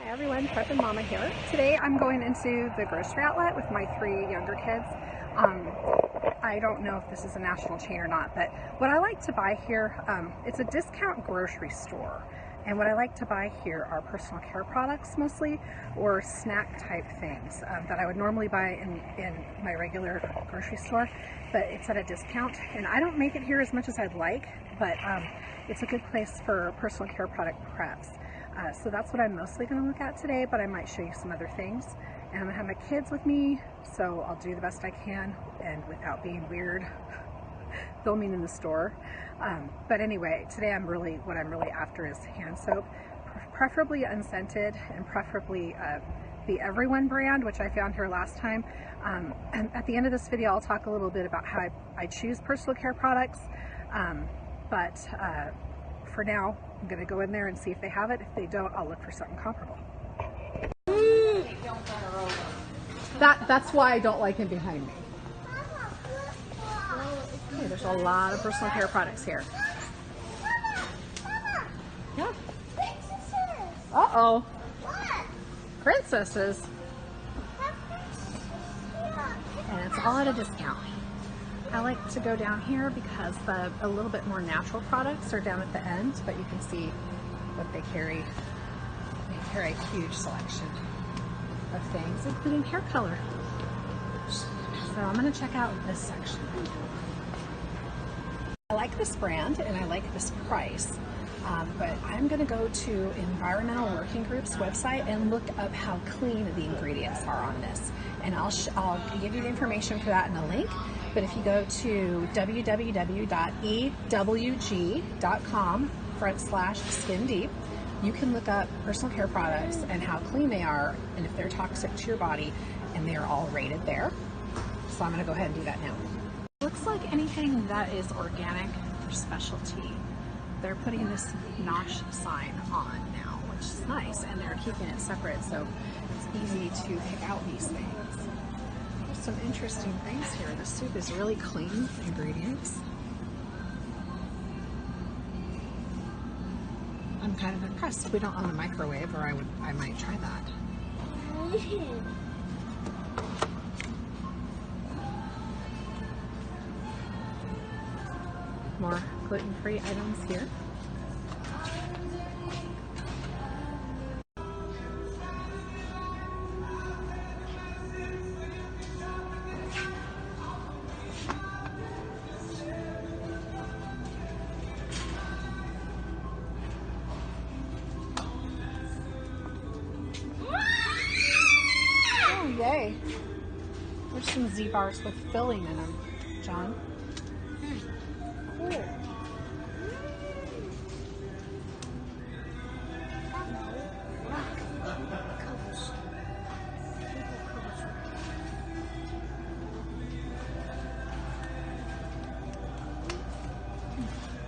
Hi everyone, Prep and Mama here. Today I'm going into the grocery outlet with my 3 younger kids. I don't know if this is a national chain or not, but what I like to buy here, it's a discount grocery store. And what I like to buy here are personal care products mostly, or snack type things that I would normally buy in my regular grocery store, but it's at a discount. And I don't make it here as much as I'd like, but it's a good place for personal care product preps. So that's what I'm mostly going to look at today, but I might show you some other things. And I'm going to have my kids with me, so I'll do the best I can and without being weird filming in the store. But anyway, today what I'm really after is hand soap, preferably unscented and preferably the Everyone brand, which I found here last time. And at the end of this video, I'll talk a little bit about how I choose personal care products. For now, I'm going to go in there and see if they have it. If they don't, I'll look for something comparable. That's why I don't like him behind me. Okay, there's a lot of personal care products here. Yeah. Uh-oh. Princesses. And it's all at a discount. I like to go down here because a little bit more natural products are down at the end, but you can see what they carry. They carry a huge selection of things, including hair color. So I'm going to check out this section. I like this brand and I like this price, but I'm going to go to Environmental Working Group's website and look up how clean the ingredients are on this. And I'll give you the information for that in a link. But if you go to www.ewg.com/skin deep, you can look up personal care products and how clean they are and if they're toxic to your body, and they are all rated there. So I'm going to go ahead and do that now. Looks like anything that is organic or specialty, they're putting this NOSH sign on now, which is nice, and they're keeping it separate so it's easy to pick out these things. There's some interesting things here. The soup is really clean ingredients. I'm kind of impressed. We don't own a microwave, or I might try that. More gluten-free items here. Oh, yay. There's some Z-bars with filling in them, John. Cool.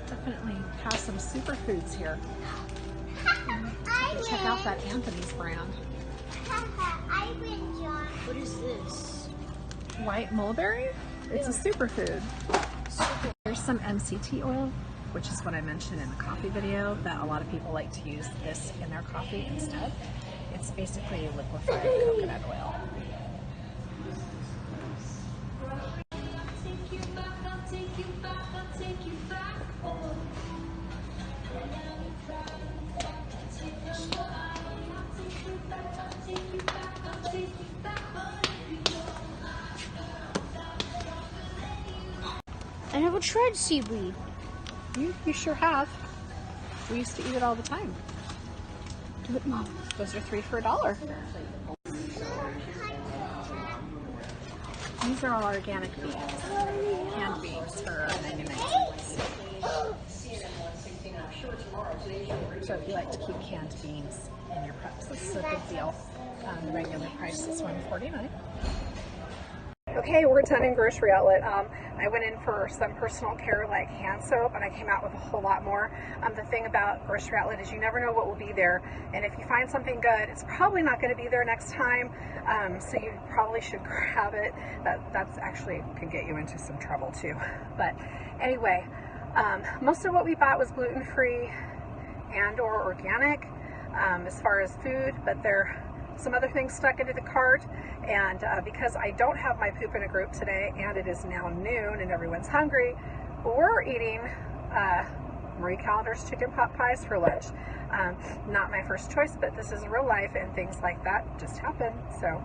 Definitely have some superfoods here. Check out that Anthony's brand. What is this? White mulberry? It's a superfood. There's some MCT oil, which is what I mentioned in the coffee video, that a lot of people like to use this in their coffee instead. It's basically liquefied coconut oil. I never tried seaweed. You sure have. We used to eat it all the time. Those are 3 for $1. These are all organic beans, canned beans for 99 cents. So if you like to keep canned beans in your preps, this is a good deal. The regular price is $1.49. Okay, we're done in grocery outlet. I went in for some personal care like hand soap, and I came out with a whole lot more. The thing about grocery outlet is you never know what will be there, and if you find something good, it's probably not going to be there next time, so you probably should grab it. That's actually can get you into some trouble too. But anyway, most of what we bought was gluten-free and or organic. as far as food, but there are some other things stuck into the cart. And because I don't have my poop in a group today, and it is now noon and everyone's hungry, we're eating Marie Callender's chicken pot pies for lunch. Not my first choice, but this is real life and things like that just happen. So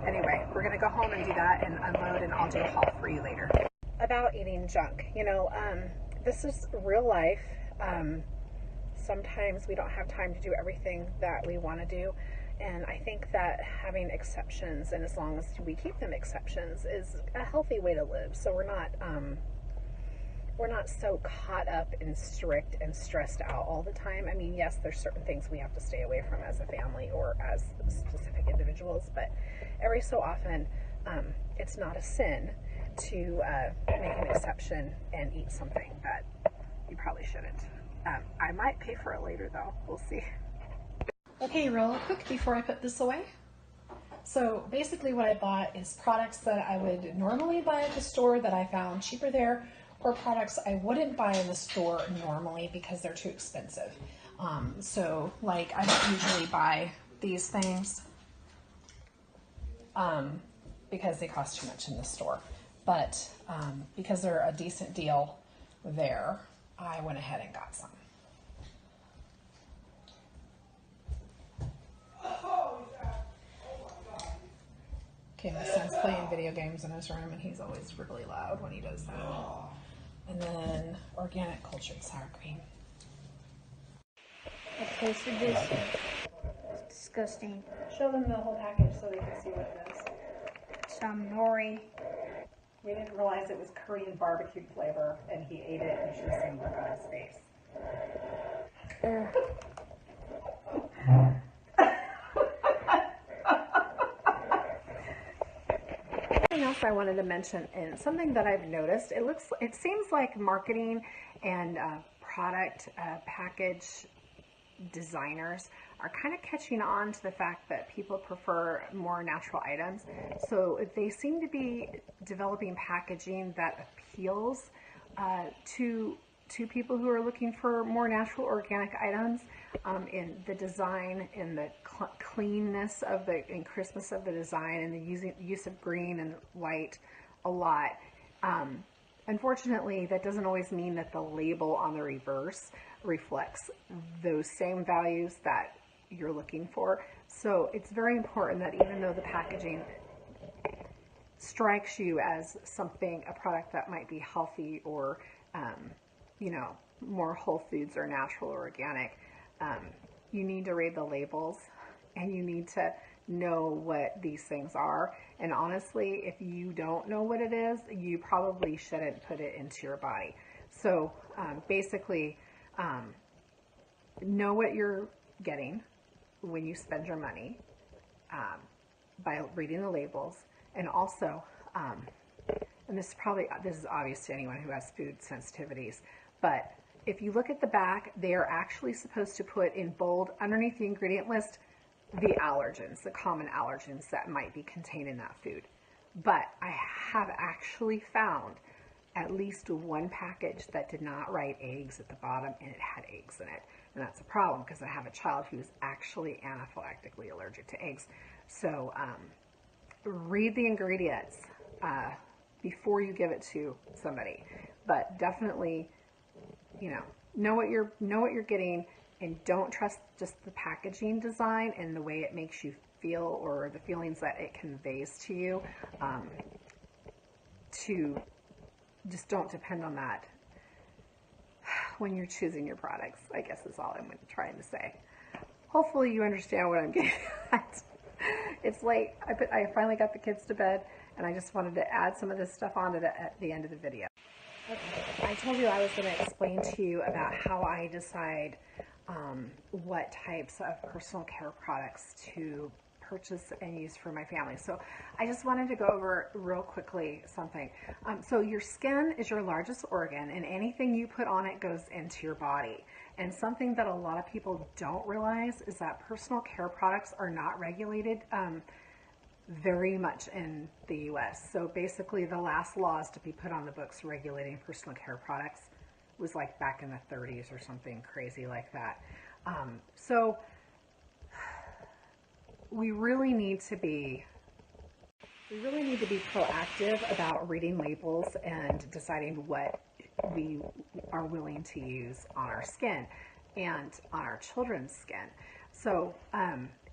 anyway, we're gonna go home and do that and unload, and I'll do a haul for you later. About eating junk, this is real life. Sometimes we don't have time to do everything that we want to do, and I think that having exceptions, and as long as we keep them exceptions, is a healthy way to live. So we're not so caught up and strict and stressed out all the time. I mean, yes, there's certain things we have to stay away from as a family or as specific individuals, but every so often it's not a sin to make an exception and eat something that you probably shouldn't. I might pay for it later though, we'll see. Okay, real quick before I put this away. So basically what I bought is products that I would normally buy at the store that I found cheaper there, or products I wouldn't buy in the store normally because they're too expensive. So like I don't usually buy these things because they cost too much in the store. But because they're a decent deal there, I went ahead and got some. Okay, my son's playing video games in his room and he's always really loud when he does that. And then organic cultured sour cream. I tasted this. It's disgusting. Show them the whole package so they can see what it is. Some nori. We didn't realize it was Korean barbecue flavor, and he ate it, and you should have seen the look on his face. Something else I wanted to mention, and something that I've noticed, it seems like marketing and product package designers are kind of catching on to the fact that people prefer more natural items. So they seem to be developing packaging that appeals to people who are looking for more natural organic items, in the design, in the cleanness of and crispness of the design, and the use of green and white a lot. Unfortunately, that doesn't always mean that the label on the reverse reflects those same values that you're looking for. So it's very important that even though the packaging strikes you as a product that might be healthy or, more whole foods or natural or organic, you need to read the labels and you need to know what these things are. And honestly, if you don't know what it is, you probably shouldn't put it into your body. So basically, know what you're getting when you spend your money by reading the labels. And also, and this is obvious to anyone who has food sensitivities, but if you look at the back, they are actually supposed to put in bold underneath the ingredient list the allergens, the common allergens that might be contained in that food. But I have actually found at least one package that did not write eggs at the bottom, and it had eggs in it. And that's a problem because I have a child who is actually anaphylactically allergic to eggs. So read the ingredients before you give it to somebody. But definitely, know what you're getting, and don't trust just the packaging design and the way it makes you feel or the feelings that it conveys to you. Just don't depend on that when you're choosing your products, I guess is all I'm trying to say. Hopefully you understand what I'm getting at. It's late. I finally got the kids to bed, and I just wanted to add some of this stuff on at the end of the video. Okay. I told you I was going to explain to you about how I decide what types of personal care products to purchase and use for my family. So I just wanted to go over real quickly something. So your skin is your largest organ, and anything you put on it goes into your body. And something that a lot of people don't realize is that personal care products are not regulated very much in the US. So basically the last laws to be put on the books regulating personal care products was like back in the 30s or something crazy like that. So we really need to be proactive about reading labels and deciding what we are willing to use on our skin and on our children's skin. So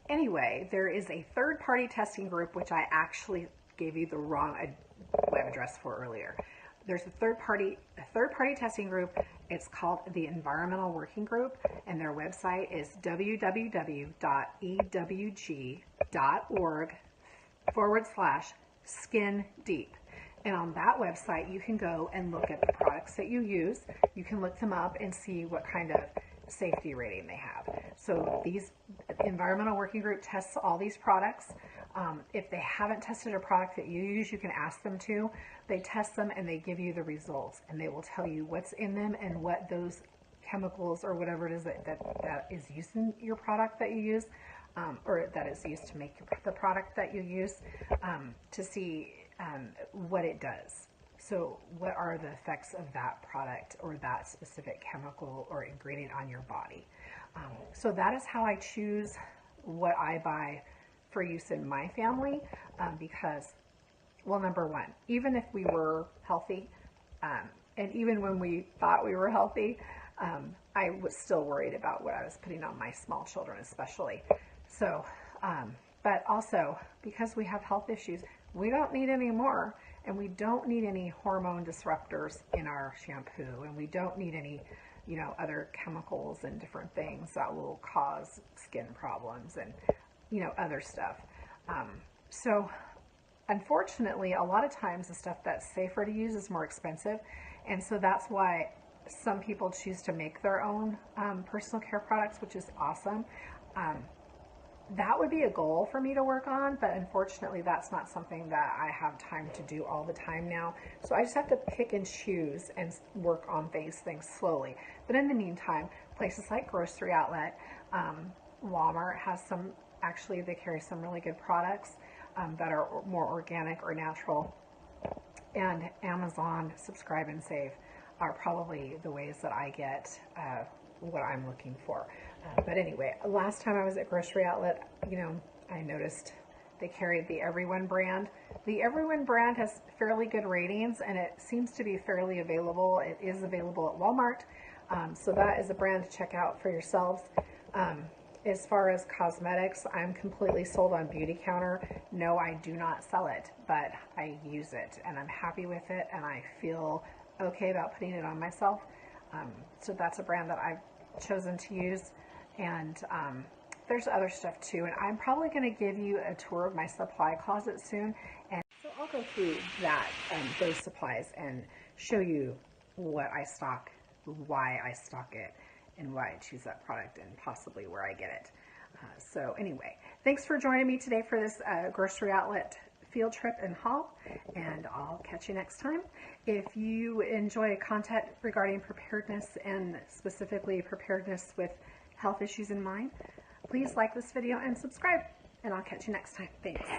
anyway, there is a third-party testing group, which I actually gave you the wrong web address for earlier. There's a third-party testing group. It's called the Environmental Working Group, and their website is www.ewg.org/skin deep. And on that website, you can go and look at the products that you use. You can look them up and see what kind of safety rating they have. So these Environmental Working Group tests all these products. If they haven't tested a product that you use, you can ask them to. They test them and they give you the results, and they will tell you what's in them and what those chemicals or whatever it is that is used in your product that you use, or that is used to make the product that you use, to see what it does. So what are the effects of that product or that specific chemical or ingredient on your body? So that is how I choose what I buy for use in my family, because, well, number one, even if we were healthy, and even when we thought we were healthy, I was still worried about what I was putting on my small children especially. So, but also, because we have health issues, we don't need any more, and we don't need any hormone disruptors in our shampoo, and we don't need any, other chemicals and different things that will cause skin problems and, other stuff. So unfortunately, a lot of times the stuff that's safer to use is more expensive, and so that's why some people choose to make their own personal care products, which is awesome. That would be a goal for me to work on, but unfortunately that's not something that I have time to do all the time now. So I just have to pick and choose and work on these things slowly. But in the meantime, places like Grocery Outlet, Walmart has some, actually they carry some really good products that are more organic or natural. And Amazon, Subscribe and Save are probably the ways that I get what I'm looking for. But anyway, last time I was at Grocery Outlet, I noticed they carried the Everyone brand. The Everyone brand has fairly good ratings, and it seems to be fairly available. It is available at Walmart, so that is a brand to check out for yourselves. As far as cosmetics, I'm completely sold on Beautycounter. No, I do not sell it, but I use it, and I'm happy with it, and I feel okay about putting it on myself. So that's a brand that I've chosen to use, and there's other stuff too, and I'm probably going to give you a tour of my supply closet soon, and so I'll go through that, those supplies, and show you what I stock, why I stock it, and why I choose that product, and possibly where I get it. So anyway, thanks for joining me today for this Grocery Outlet field trip and haul, and I'll catch you next time. If you enjoy content regarding preparedness, and specifically preparedness with health issues in mind, please like this video and subscribe, and I'll catch you next time. Thanks.